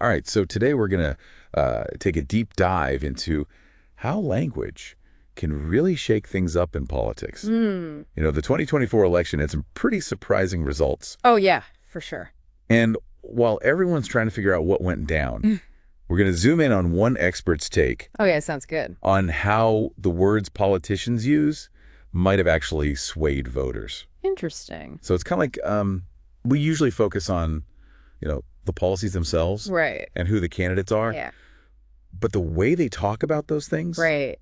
All right, so today we're going to take a deep dive into how language can really shake things up in politics. You know, the 2024 election had some pretty surprising results. Oh, yeah, for sure. And while everyone's trying to figure out what went down, we're going to zoom in on one expert's take. Oh, yeah, sounds good. On how the words politicians use might have actually swayed voters. Interesting. So it's kind of like we usually focus on, the policies themselves. Right. And who the candidates are. Yeah. But the way they talk about those things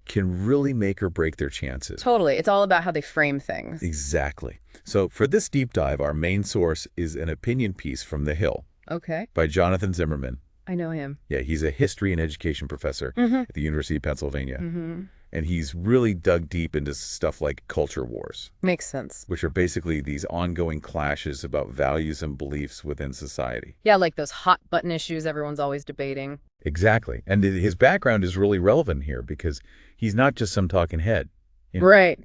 can really make or break their chances. Totally. It's all about how they frame things. Exactly. So for this deep dive, our main source is an opinion piece from The Hill. Okay. By Jonathan Zimmerman. I know him. Yeah, he's a history and education professor at the University of Pennsylvania. And he's really dug deep into stuff like culture wars. Makes sense. Which are basically these ongoing clashes about values and beliefs within society. Yeah, like those hot button issues everyone's always debating. Exactly. And his background is really relevant here because he's not just some talking head. Right.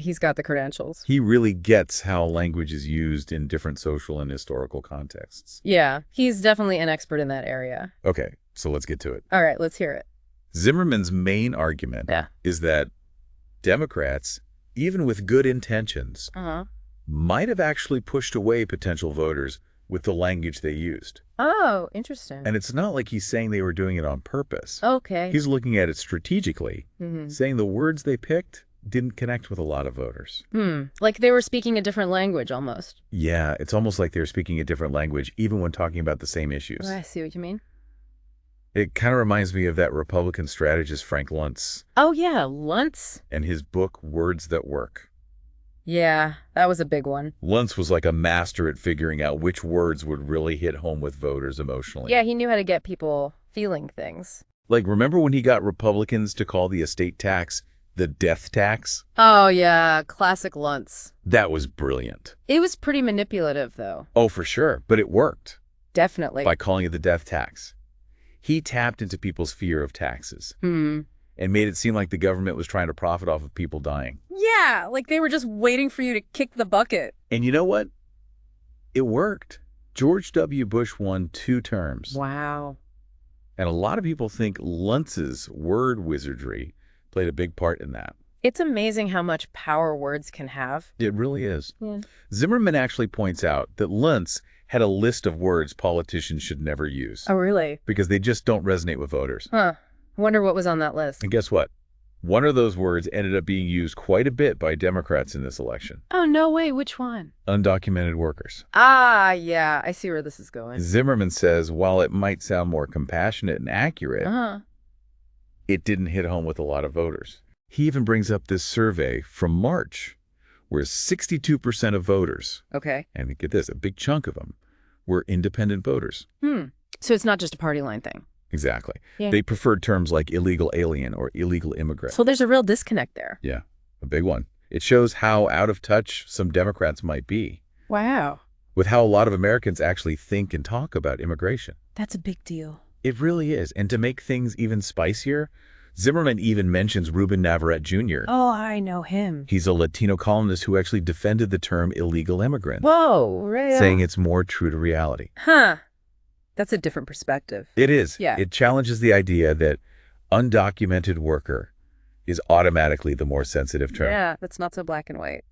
He's got the credentials. He really gets how language is used in different social and historical contexts. Yeah, he's definitely an expert in that area. Okay, so let's get to it. All right, let's hear it. Zimmerman's main argument is that Democrats, even with good intentions, might have actually pushed away potential voters with the language they used. Oh, interesting. And it's not like he's saying they were doing it on purpose. Okay. He's looking at it strategically, saying the words they picked didn't connect with a lot of voters. Like they were speaking a different language almost. Yeah, it's almost like they were speaking a different language, even when talking about the same issues. I see what you mean. It kind of reminds me of that Republican strategist, Frank Luntz. Oh, yeah, Luntz. And his book, Words That Work. Yeah, that was a big one. Luntz was like a master at figuring out which words would really hit home with voters emotionally. Yeah, he knew how to get people feeling things. Like, remember when he got Republicans to call the estate tax the death tax? Oh, yeah, classic Luntz. That was brilliant. It was pretty manipulative, though. Oh, for sure, but it worked. Definitely. By calling it the death tax. He tapped into people's fear of taxes and made it seem like the government was trying to profit off of people dying. Yeah, like they were just waiting for you to kick the bucket. And you know what? It worked. George W. Bush won 2 terms. Wow. And a lot of people think Luntz's word wizardry played a big part in that. It's amazing how much power words can have. It really is. Yeah. Zimmerman actually points out that Luntz had a list of words politicians should never use. Oh, really? Because they just don't resonate with voters. Huh. I wonder what was on that list. And guess what? One of those words ended up being used quite a bit by Democrats in this election. Oh, no way. Which one? Undocumented workers. Ah, yeah. I see where this is going. Zimmerman says while it might sound more compassionate and accurate, it didn't hit home with a lot of voters. He even brings up this survey from March, where 62% of voters, and get this, a big chunk of them, were independent voters. So it's not just a party line thing. Exactly. Yeah. They preferred terms like illegal alien or illegal immigrant. So there's a real disconnect there. Yeah, a big one. It shows how out of touch some Democrats might be. Wow. With how a lot of Americans actually think and talk about immigration. That's a big deal. It really is. And to make things even spicier, Zimmerman even mentions Ruben Navarrete Jr. Oh, I know him. He's a Latino columnist who actually defended the term illegal immigrant. Whoa, right. Saying it's more true to reality. Huh. That's a different perspective. It is. Yeah. It challenges the idea that undocumented worker is automatically the more sensitive term. Yeah, that's not so black and white.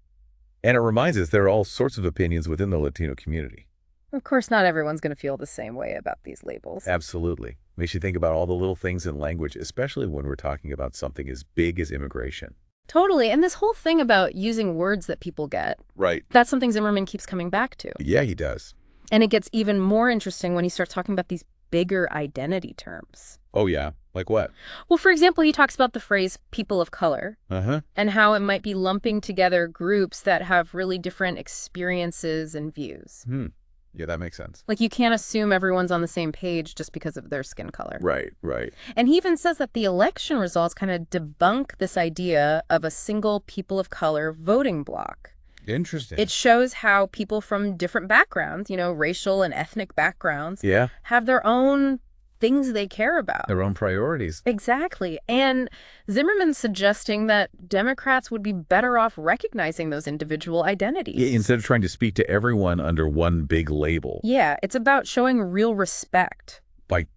And it reminds us there are all sorts of opinions within the Latino community. Of course, not everyone's going to feel the same way about these labels. Absolutely. Makes you think about all the little things in language, especially when we're talking about something as big as immigration. Totally. And this whole thing about using words that people get. Right. That's something Zimmerman keeps coming back to. Yeah, he does. And it gets even more interesting when he starts talking about these bigger identity terms. Oh, yeah. Like what? Well, for example, he talks about the phrase people of color and how it might be lumping together groups that have really different experiences and views. Yeah, that makes sense. Like, you can't assume everyone's on the same page just because of their skin color. Right, right. And he even says that the election results kind of debunk this idea of a single people of color voting bloc. Interesting. It shows how people from different backgrounds, racial and ethnic backgrounds, have their own things they care about. Their own priorities. Exactly. And Zimmerman's suggesting that Democrats would be better off recognizing those individual identities. Yeah, instead of trying to speak to everyone under one big label. Yeah, it's about showing real respect. By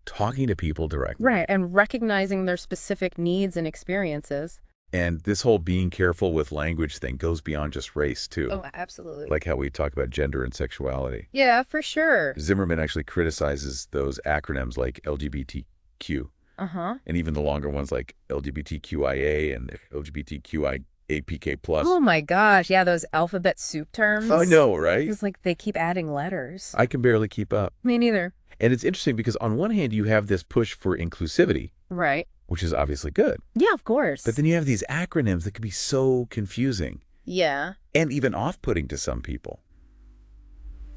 talking to people directly. Right, and recognizing their specific needs and experiences. And this whole being careful with language thing goes beyond just race, too. Oh, absolutely. Like how we talk about gender and sexuality. Yeah, for sure. Zimmerman actually criticizes those acronyms like LGBTQ. And even the longer ones like LGBTQIA and LGBTQIAPK+. Oh my gosh, yeah, those alphabet soup terms. I know, right? It's like they keep adding letters. I can barely keep up. Me neither. And it's interesting because on one hand, you have this push for inclusivity. Right. Which is obviously good. Yeah, of course. But then you have these acronyms that can be so confusing. Yeah. And even off-putting to some people.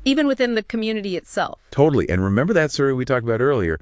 Even within the community itself. Totally. And remember that survey we talked about earlier?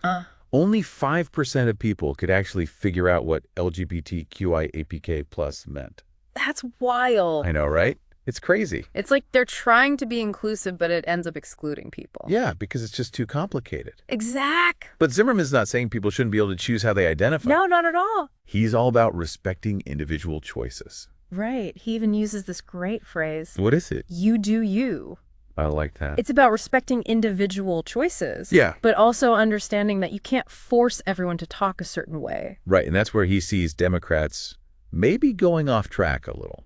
Only 5% of people could actually figure out what LGBTQIAPK+ meant. That's wild. I know, right? It's crazy. It's like they're trying to be inclusive, but it ends up excluding people. Yeah, because it's just too complicated. Exact. But Zimmerman's not saying people shouldn't be able to choose how they identify. No, not at all. He's all about respecting individual choices. Right. He even uses this great phrase. What is it? You do you. I like that. It's about respecting individual choices. Yeah. But also understanding that you can't force everyone to talk a certain way. Right, and that's where he sees Democrats maybe going off track a little.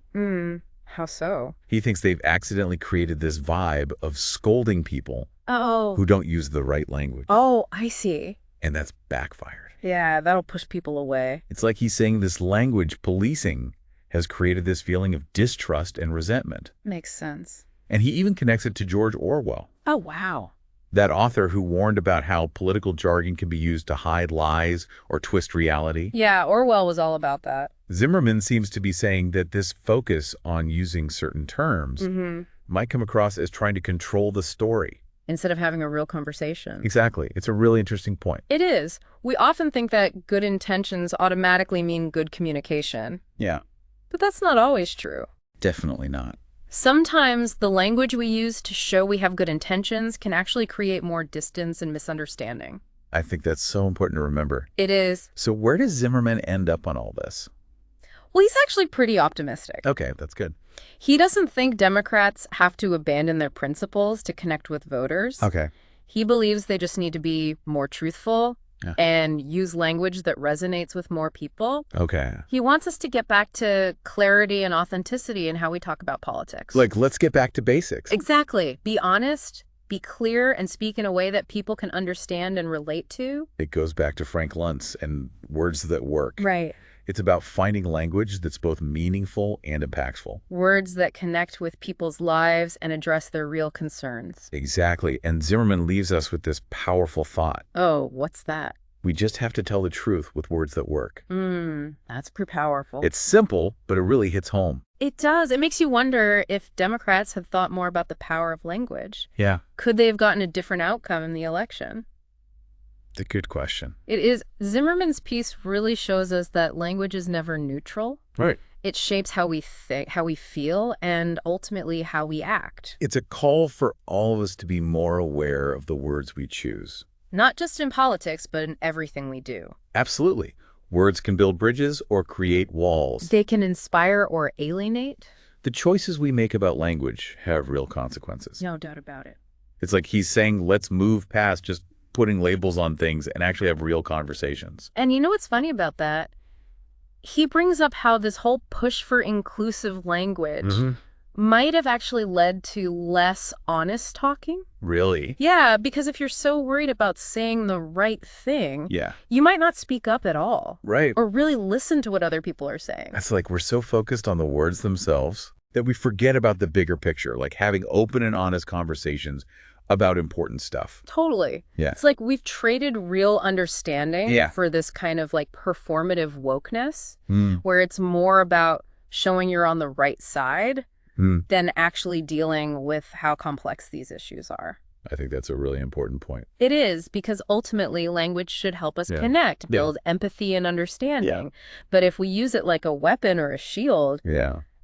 How so? He thinks they've accidentally created this vibe of scolding people who don't use the right language. Oh, I see. And that's backfired. Yeah, that'll push people away. It's like he's saying this language policing has created this feeling of distrust and resentment. Makes sense. And he even connects it to George Orwell. Oh, wow. That author who warned about how political jargon can be used to hide lies or twist reality. Yeah, Orwell was all about that. Zimmerman seems to be saying that this focus on using certain terms might come across as trying to control the story. Instead of having a real conversation. Exactly. It's a really interesting point. It is. We often think that good intentions automatically mean good communication. Yeah. But that's not always true. Definitely not. Sometimes the language we use to show we have good intentions can actually create more distance and misunderstanding. I think that's so important to remember. It is. So where does Zimmerman end up on all this? Well, he's actually pretty optimistic. Okay, that's good. He doesn't think Democrats have to abandon their principles to connect with voters. Okay. He believes they just need to be more truthful and use language that resonates with more people. Okay. He wants us to get back to clarity and authenticity in how we talk about politics. Like, let's get back to basics. Exactly. Be honest, be clear, and speak in a way that people can understand and relate to. It goes back to Frank Luntz and words that work. Right. It's about finding language that's both meaningful and impactful. Words that connect with people's lives and address their real concerns. Exactly. And Zimmerman leaves us with this powerful thought. Oh, what's that? We just have to tell the truth with words that work. That's pretty powerful. It's simple, but it really hits home. It does. It makes you wonder if Democrats had thought more about the power of language. Yeah. Could they have gotten a different outcome in the election? It's a good question. It is. Zimmerman's piece really shows us that language is never neutral. Right. It shapes how we think, how we feel, and ultimately how we act. It's a call for all of us to be more aware of the words we choose. Not just in politics, but in everything we do. Absolutely. Words can build bridges or create walls. They can inspire or alienate. The choices we make about language have real consequences. No doubt about it. It's like he's saying, let's move past just putting labels on things and actually have real conversations. And you know what's funny about that? He brings up how this whole push for inclusive language might have actually led to less honest talking. Really? Yeah, because if you're so worried about saying the right thing, you might not speak up at all. Right. Or really listen to what other people are saying. That's like we're so focused on the words themselves that we forget about the bigger picture, like having open and honest conversations about important stuff. Totally. Yeah. It's like we've traded real understanding for this kind of like performative wokeness, where it's more about showing you're on the right side than actually dealing with how complex these issues are. I think that's a really important point. It is, because ultimately language should help us connect, build empathy and understanding. But if we use it like a weapon or a shield,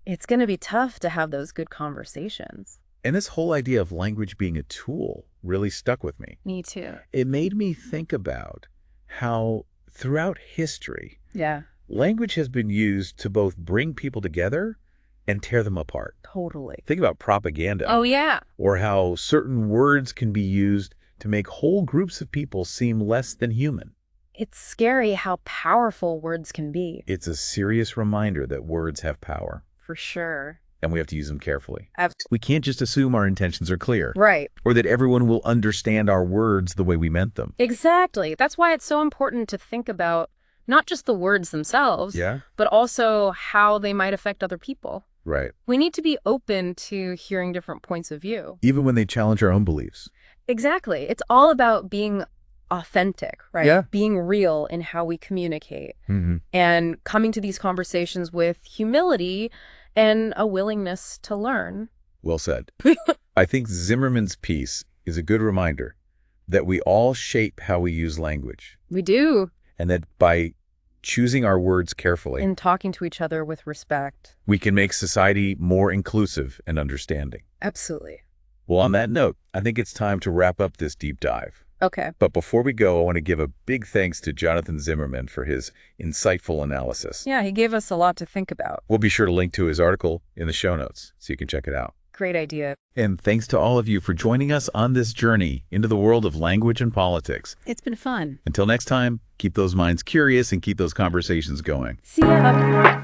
it's going to be tough to have those good conversations. And this whole idea of language being a tool really stuck with me. Me too. It made me think about how throughout history, language has been used to both bring people together and tear them apart. Totally. Think about propaganda. Oh, yeah. Or how certain words can be used to make whole groups of people seem less than human. It's scary how powerful words can be. It's a serious reminder that words have power. For sure. And we have to use them carefully. Absolutely. We can't just assume our intentions are clear. Right. Or that everyone will understand our words the way we meant them. Exactly. That's why it's so important to think about not just the words themselves, but also how they might affect other people. Right. We need to be open to hearing different points of view. Even when they challenge our own beliefs. Exactly. It's all about being authentic, right? Yeah. Being real in how we communicate. Mm-hmm. And coming to these conversations with humility and a willingness to learn. Well said. I think Zimmerman's piece is a good reminder that we all shape how we use language. We do. And that by choosing our words carefully and talking to each other with respect, we can make society more inclusive and understanding. Absolutely. Well, on that note, I think it's time to wrap up this deep dive. Okay. But before we go, I want to give a big thanks to Jonathan Zimmerman for his insightful analysis. Yeah, he gave us a lot to think about. We'll be sure to link to his article in the show notes so you can check it out. Great idea. And thanks to all of you for joining us on this journey into the world of language and politics. It's been fun. Until next time, keep those minds curious and keep those conversations going. See ya.